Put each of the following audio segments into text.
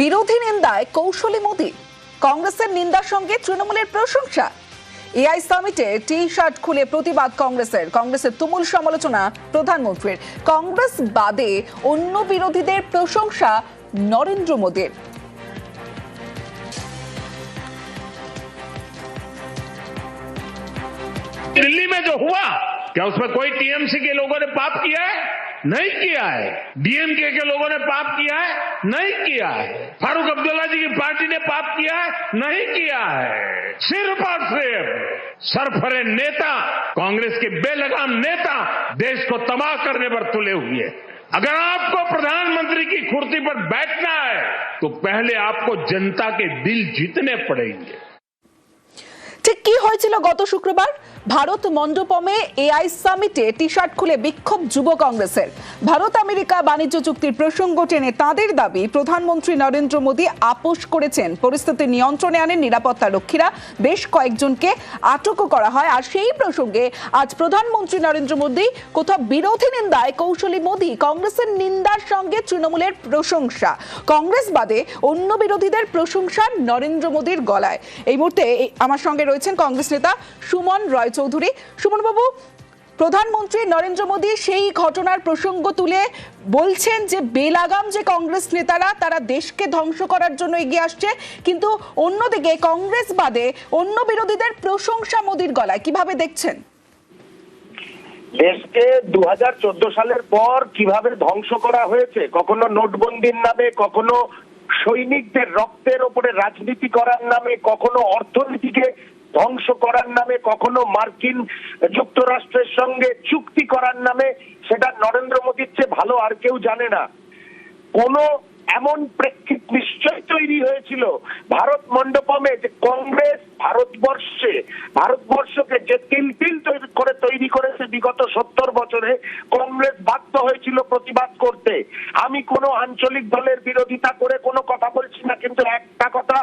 বিরোধী নিন্দায় কৌশলী মোদী, কংগ্রেসের নিন্দার সঙ্গে তৃণমূলের প্রশংসা। এআই সামিটে টি শার্ট খুলে প্রতিবাদ কংগ্রেসের তুমুল সমালোচনা প্রধানমন্ত্রীর। কংগ্রেস বাদে অন্য বিরোধীদের প্রশংসা নরেন্দ্র মোদীর। दिल्ली में जो हुआ क्या उसमें कोई टीएमसी के लोगों ने पाप किया है? नहीं किया है। डीएमके के लोगों ने पाप किया है? नहीं किया है। फारूक अब्दुल्ला जी की पार्टी ने पाप किया है? नहीं किया है। सिर्फ और सिर्फ सरफरे नेता, कांग्रेस के बेलगाम नेता देश को तबाह करने पर तुले हुए। अगर आपको प्रधानमंत्री की कुर्सी पर बैठना है तो पहले आपको जनता के दिल जीतने पड़ेंगे। ঠিক কি হয়েছিল গত শুক্রবার? ভারত মণ্ডপমে এআই সামিটে টি শার্ট খুলে বিক্ষোভ যুব কংগ্রেসের। ভারত আমেরিকা বাণিজ্য চুক্তির প্রসঙ্গ টেনে তাদের দাবি প্রধানমন্ত্রী নরেন্দ্র মোদী আপোষ করেছেন। পরিস্থিতি নিয়ন্ত্রণে আনেন নিরাপত্তা রক্ষীরা, বেশ কয়েকজনকে আটকও করা হয়। আর সেই প্রসঙ্গে আজ প্রধানমন্ত্রী নরেন্দ্র মোদী কোথাও বিরোধী নিন্দায় কৌশলী মোদী, কংগ্রেসের নিন্দার সঙ্গে তৃণমূলের প্রশংসা। কংগ্রেস বাদে অন্য বিরোধীদের প্রশংসা নরেন্দ্র মোদীর গলায়। এই মুহূর্তে আমার সঙ্গে রয়েছেন কংগ্রেস নেতা সুমন রয় চৌধুরী। সুমন বাবু, প্রধানমন্ত্রী নরেন্দ্র মোদী সেই ঘটনার প্রসঙ্গ তুলে বলছেন যে বেলাগাম যে কংগ্রেস নেতারা তারা দেশকে ধ্বংস করার জন্য এগিয়ে আসছে, কিন্তু অন্যদিকে কংগ্রেস বাদে অন্য বিরোধীদের প্রশংসা মোদীর গলায়। কিভাবে দেখছেন? দেশকে 2014 সালের পর কিভাবে ধ্বংস করা হয়েছে, কখনো নোটবন্দির নামে, কখনো সৈনিকদের রক্তের ওপরে রাজনীতি করার নামে, কখনো অর্থনীতিকে ধ্বংস করার নামে, কখনো মার্কিন যুক্তরাষ্ট্রের সঙ্গে চুক্তি করার নামে, সেটা নরেন্দ্র মোদীর চেয়ে ভালো আর কেউ জানে না। কোন এমন প্রেক্ষিত নিশ্চয় তৈরি হয়েছিল ভারত মণ্ডপমে যে কংগ্রেস ভারতবর্ষকে যে তিল করে তৈরি করেছে বিগত 70 বছরে, কংগ্রেস বাধ্য হয়েছিল প্রতিবাদ করতে। আমি কোনো আঞ্চলিক দলের বিরোধিতা করে কোনো কথা বলছি না, কিন্তু একটা কথা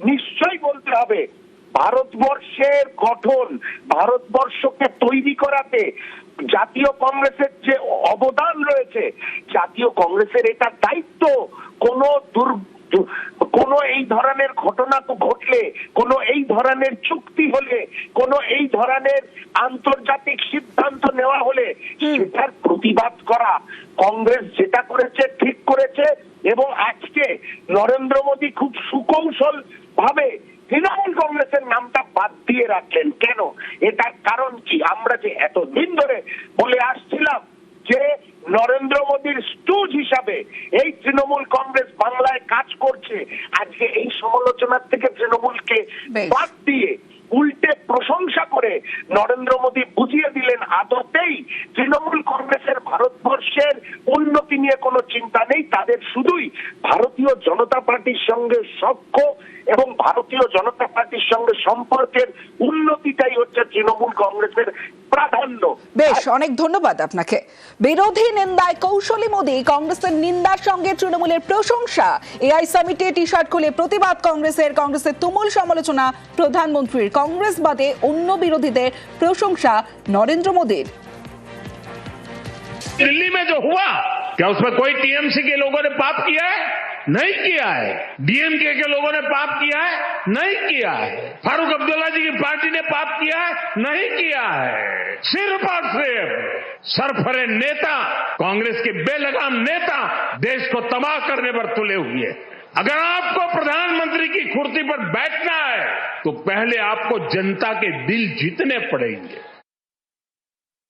নিশ্চয়ই বলতে হবে, ভারতবর্ষের গঠন, ভারতবর্ষকে তৈরি করাতে জাতীয় কংগ্রেসের যে অবদান রয়েছে, জাতীয় কংগ্রেসের এটা দায়িত্ব। কোন এই ধরনের ঘটনা ঘটলে, কোন এই ধরনের চুক্তি হলে, কোন এই ধরনের আন্তর্জাতিক সিদ্ধান্ত নেওয়া হলে সেটার প্রতিবাদ করা। কংগ্রেস যেটা করেছে ঠিক করেছে, এবং আজকে নরেন্দ্র মোদী খুব সুকৌশল ভাবে তৃণমূল কংগ্রেসের নামটা বাদ দিয়ে রাখলেন। কেন? এটার কারণ কি? আমরা যে এতদিন ধরে বলে আসছিলাম যে নরেন্দ্র মোদীর স্টুজ হিসাবে এই তৃণমূল কংগ্রেস বাংলায় কাজ করছে, আজকে এই সমালোচনার থেকে তৃণমূলকে বাদ দিয়ে উল্টে প্রশংসা করে নরেন্দ্র মোদী বুঝিয়ে দিলেন আদতেই তৃণমূল কংগ্রেসের ভারতবর্ষের উন্নতি নিয়ে কোনো চিন্তা নেই, তাদের শুধুই ভারতীয় জনতা পার্টির সঙ্গে সখ্য এবং ভারতীয় জনতা পার্টির সঙ্গে সম্পর্কের উন্নতিটাই হচ্ছে তৃণমূল কংগ্রেসের প্রাধান্য। বেশ, অনেক ধন্যবাদ আপনাকে। বিরোধী নিন্দায় কৌশলী মোদী, কংগ্রেসের নিন্দার সঙ্গে তৃণমূলের প্রশংসা। এআই সামিটে টি শার্ট খুলে প্রতিবাদ কংগ্রেসের তুমুল সমালোচনা প্রধানমন্ত্রীর। কংগ্রেস বাদে অন্য বিরোধীদের প্রশংসা নরেন্দ্র মোদীর। दिल्ली में जो हुआ क्या उसमें कोई टीएमसी के लोगों ने पाप किया है? नहीं किया है। डीएमके के लोगों ने पाप किया है? नहीं किया है। फारूक अब्दुल्ला जी की पार्टी ने पाप किया है? नहीं किया है। सिर्फ और सिर्फ सरफरे नेता, कांग्रेस के बेलगाम नेता देश को तबाह करने पर तुले हुए। अगर आपको प्रधानमंत्री की कुर्सी पर बैठना है तो पहले आपको जनता के दिल जीतने पड़ेंगे।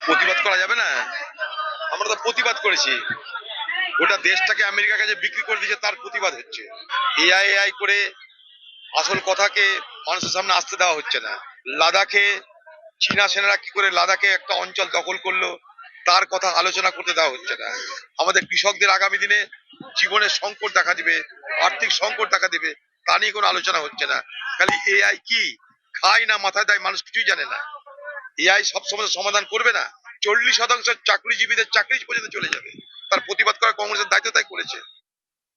প্রতিবাদ করা যাবে না? আমরা তো প্রতিবাদ করেছি, ওটা দেশটাকে আমেরিকার কাছে বিক্রি করে দিয়েছে, তার প্রতিবাদ হচ্ছে। এআই করে আসল কথাকে মানুষের সামনে আসতে দেওয়া হচ্ছে না। লাদাখে চীনা সেনারা কি করে লাদাখে একটা অঞ্চল দখল করলো তার কথা আলোচনা করতে দেওয়া হচ্ছে না। আমাদের কৃষকদের আগামী দিনে জীবনের সংকট দেখা দিবে, আর্থিক সংকট দেখা দিবে, তা নিয়ে কোনো আলোচনা হচ্ছে না। খালি এআই কি খায় না মাথায় দেয় মানুষ কিছুই জানে না। এআই সব সমস্যার সমাধান করবে না। 40% চাকরিজীবীদের চাকরি পর্যন্ত চলে যাবে। তার প্রতিবাদ করা কংগ্রেসের দায়িত্ব তাই করেছে।